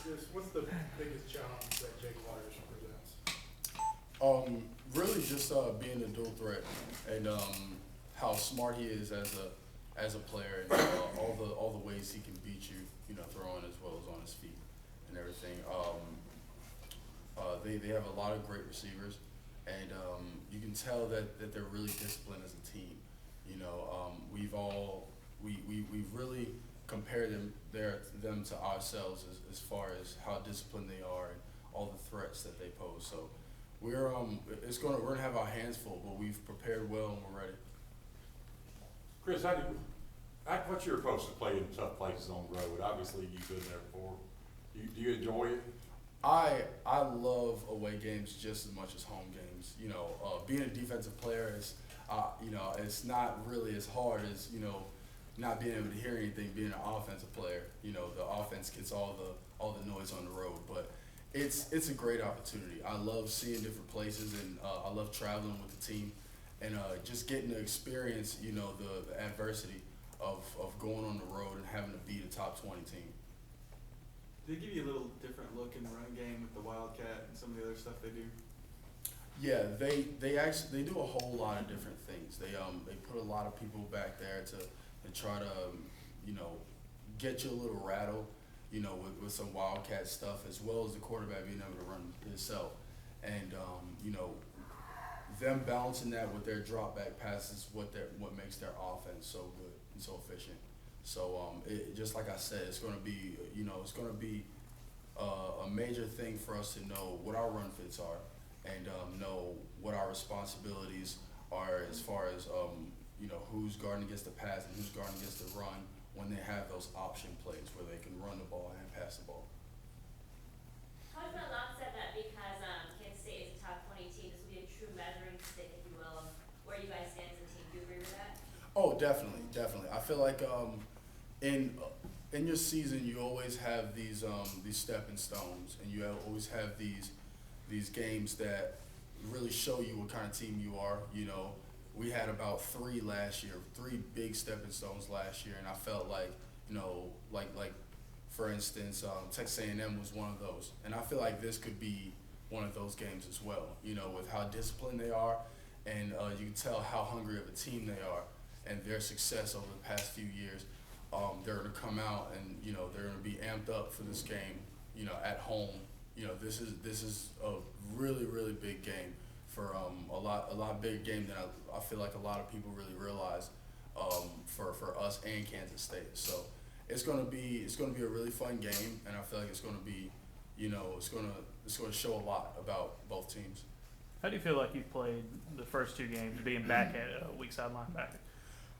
Chris, what's the biggest challenge that Jake Waters presents? Really just being a dual threat and how smart he is as a player and all the ways he can beat you, throwing as well as on his feet and everything. They have a lot of great receivers, and you can tell that they're really disciplined as a team. We've really compared them to ourselves as far as how disciplined they are and all the threats that they pose. So we're gonna have our hands full, but we've prepared well and we're ready. Kris, what's your approach to playing tough places on the road? Obviously, you've been there before. Do you enjoy it? I love away games just as much as home games. Being a defensive player is, it's not really as hard as not being able to hear anything. Being an offensive player, the offense gets all the noise on the road, but it's a great opportunity. I love seeing different places, and I love traveling with the team, and just getting to experience the adversity of going on the road and having to beat a top 20 team. Did they give you a little different look in the run game with the Wildcat and some of the other stuff they do? Yeah, they do a whole lot of different things. They put a lot of people back there to try to get you a little rattled, with some Wildcat stuff, as well as the quarterback being able to run himself, and them balancing that with their drop back passes, what makes their offense so good and so efficient. So just like I said, it's going to be a major thing for us to know what our run fits are and know what our responsibilities are as far as who's guarding against the pass and who's guarding against the run when they have those option plays where they can run the ball and pass the ball. Coach Malone said that because Kansas State is a top 20 team, this will be a true measuring stick, if you will, of where you guys stand as a team. Do you agree with that? Oh, definitely. I feel like in your season you always have these stepping stones, and you always have these games that really show you what kind of team you are. We had about three big stepping stones last year, and I felt like for instance, Texas A&M was one of those, and I feel like this could be one of those games as well. With how disciplined they are, and you can tell how hungry of a team they are, and their success over the past few years. They're going to come out and they're going to be amped up for this game. At home. This is a really big game for a lot bigger game than I feel like a lot of people really realize for us and Kansas State. So it's going to be a really fun game, and I feel like it's going to be it's going to show a lot about both teams. How do you feel like you've played the first two games, being back at weak side linebacker?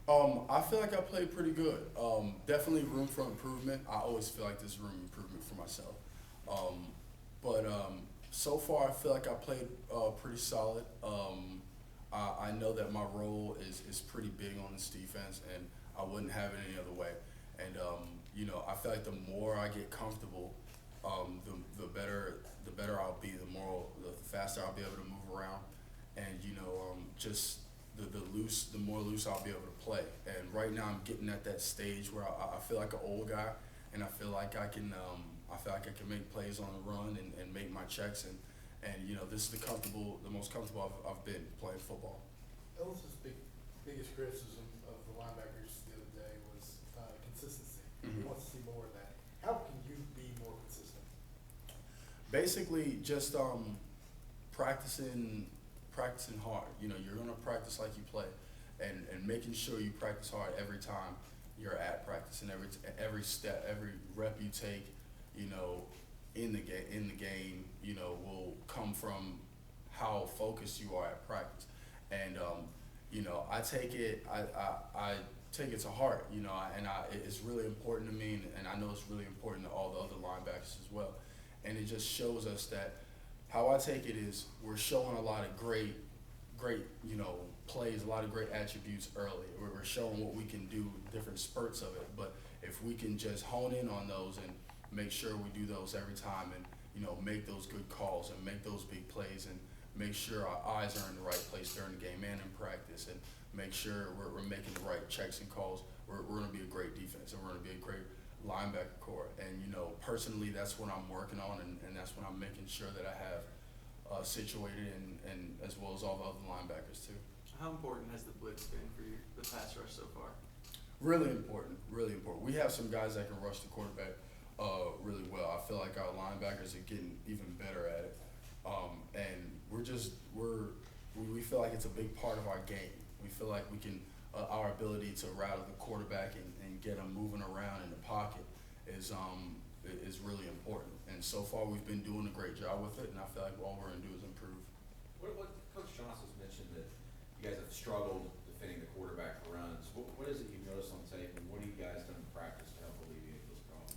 I feel like I played pretty good. Definitely room for improvement. I always feel like there's room for improvement for myself. But so far I feel like I played pretty solid. I know that my role is pretty big on this defense, and I wouldn't have it any other way. And I feel like the more I get comfortable, the better I'll be. The faster I'll be able to move around, and just the more loose I'll be able to play. And right now I'm getting at that stage where I feel like an old guy, and I feel like I can make plays on the run and make my checks, and this is the most comfortable I've been playing football. Ellis's biggest criticism of the linebackers the other day was consistency. He wants to see more of that. How can you be more consistent? Basically, just practicing hard. You're gonna practice like you play, and making sure you practice hard every time you're at practice, and every step, every rep you take, in the game, will come from how focused you are at practice. And I take it to heart, and it's really important to me, and I know it's really important to all the other linebackers as well. And it just shows us that how I take it is we're showing a lot of great plays, a lot of great attributes early. We're showing what we can do, different spurts of it. But if we can just hone in on those and make sure we do those every time, and make those good calls and make those big plays, and make sure our eyes are in the right place during the game and in practice, and make sure we're making the right checks and calls, we're going to be a great defense, and we're going to be a great linebacker core. And personally, that's what I'm working on, and that's what I'm making sure that I have situated, and as well as all the other linebackers too. How important has the blitz been for you, the pass rush so far? Really important, really important. We have some guys that can rush the quarterback really well. I feel like our linebackers are getting even better at it, and we feel like it's a big part of our game. We feel like we can our ability to rattle the quarterback and get him moving around in the pocket is really important. And so far we've been doing a great job with it, and I feel like all we're gonna do is improve. What Coach Johnson's mentioned that you guys have struggled defending the quarterback runs. What is it you've noticed on tape, and what have you guys done in practice to help alleviate those problems?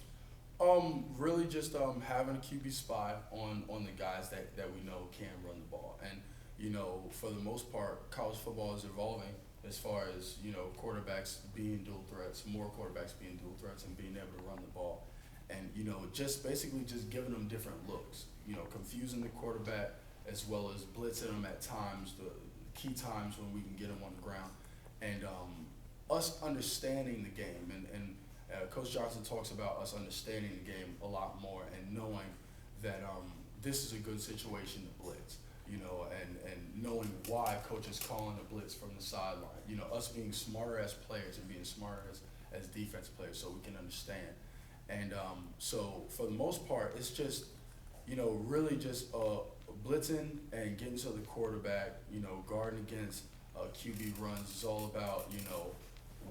Really just having a QB spy on the guys that we know can run the ball. And you know, for the most part, college football is evolving as far as, you know, quarterbacks being dual threats, more quarterbacks being dual threats, and being able to run the ball. And you know, just basically just giving them different looks, you know, confusing the quarterback as well as blitzing them at times, the key times when we can get them on the ground. And us understanding the game, and Coach Johnson talks about us understanding the game a lot more and knowing that this is a good situation to blitz, you know, and knowing why Coach is calling the blitz from the sideline. You know, us being smarter as players and being smarter as defense players so we can understand. And so for the most part, it's just, you know, really just blitzing and getting to the quarterback, you know, guarding against QB runs is all about, you know,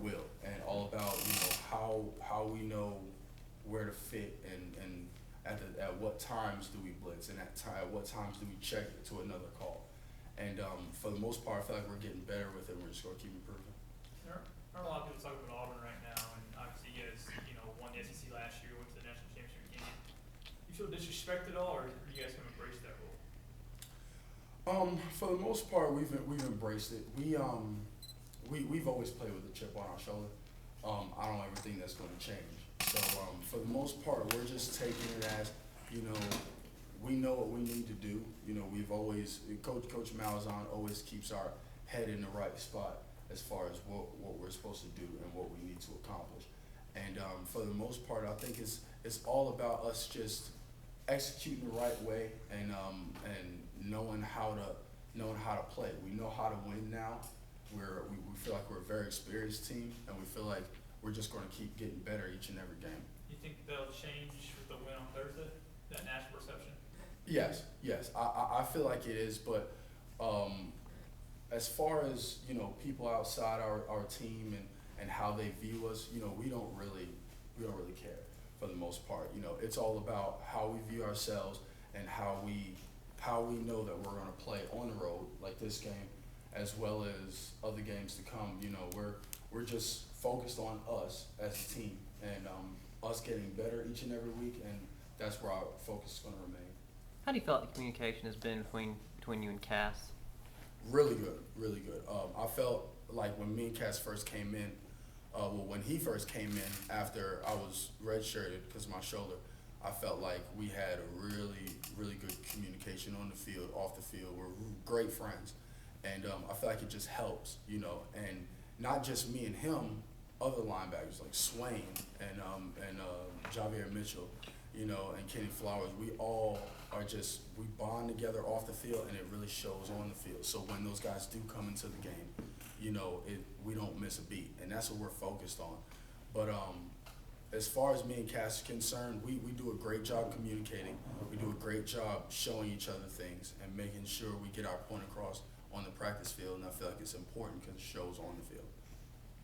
will, and all about, you know, how we know where to fit and at what times do we blitz, and at what times do we check it to another call. And for the most part, I feel like we're getting better with it, and we're just going to keep improving. There are a lot of people talking about Auburn right now, and obviously you guys, you know, won the SEC last year, went to the national championship game. You feel disrespected at all, or are you guys going to embrace that role? For the most part, we've embraced it. We've always played with a chip on our shoulder. I don't ever think that's going to change. So for the most part, we're just taking it as, you know, we know what we need to do. You know, we've always, Coach Malzahn always keeps our head in the right spot as far as what we're supposed to do and what we need to accomplish. And for the most part, I think it's all about us just executing the right way and knowing how to play. We know how to win now. We feel like we're a very experienced team, and we feel like we're just going to keep getting better each and every game. You think they'll change with the win on Thursday, that national perception? Yes. I feel like it is, but as far as, you know, people outside our team and how they view us, you know, we don't really care for the most part. You know, it's all about how we view ourselves and how we know that we're going to play on the road like this game, as well as other games to come. You know, we're just focused on us as a team and us getting better each and every week, and that's where our focus is going to remain. How do you feel like the communication has been between you and Cass? Really good. I felt like when me and Cass first came in, when he first came in after I was redshirted because of my shoulder, I felt like we had a really good communication on the field, off the field. We're great friends, and I feel like it just helps, you know, and not just me and him, other linebackers like Swain and Javier Mitchell, you know, and Kenny Flowers. We all are we bond together off the field, and it really shows on the field. So when those guys do come into the game, you know, we don't miss a beat, and that's what we're focused on. But as far as me and Cass is concerned, we do a great job communicating. We do a great job showing each other things and making sure we get our point across on the practice field, and I feel like it's important because it shows on the field.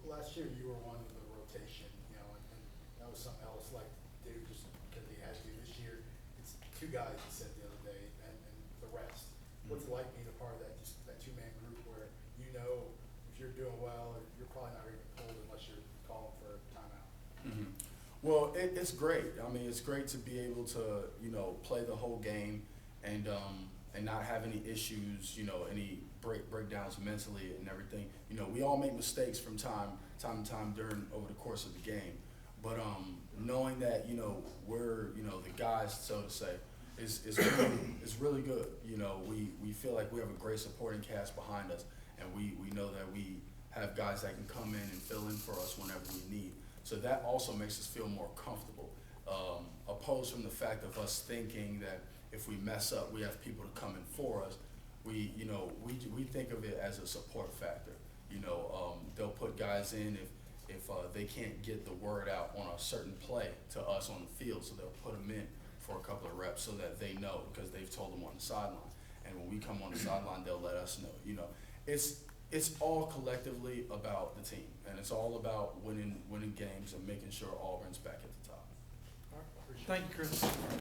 Last year you were one of the rotation, you know, and that was something else like to do just because he had to. This year it's two guys, he said the other day, and the rest. What's it like being a part of that two-man group where you know if you're doing well, you're probably not going to get pulled unless you're calling for a timeout? Mm-hmm. Well, it's great. I mean, it's great to be able to, you know, play the whole game and not have any issues, you know, any breakdowns mentally and everything. You know, we all make mistakes from time to time over the course of the game. But knowing that, you know, we're, you know, the guys, so to say, is really good. You know, we feel like we have a great supporting cast behind us, and we know that we have guys that can come in and fill in for us whenever we need. So that also makes us feel more comfortable. opposed from the fact of us thinking that if we mess up, we have people to come in for us. We think of it as a support factor. They'll put guys in if they can't get the word out on a certain play to us on the field, so they'll put them in for a couple of reps so that they know, because they've told them on the sideline. And when we come on the sideline, they'll let us know. It's all collectively about the team, and it's all about winning games and making sure Auburn's back at the top. All right, appreciate it. Thank you, Chris.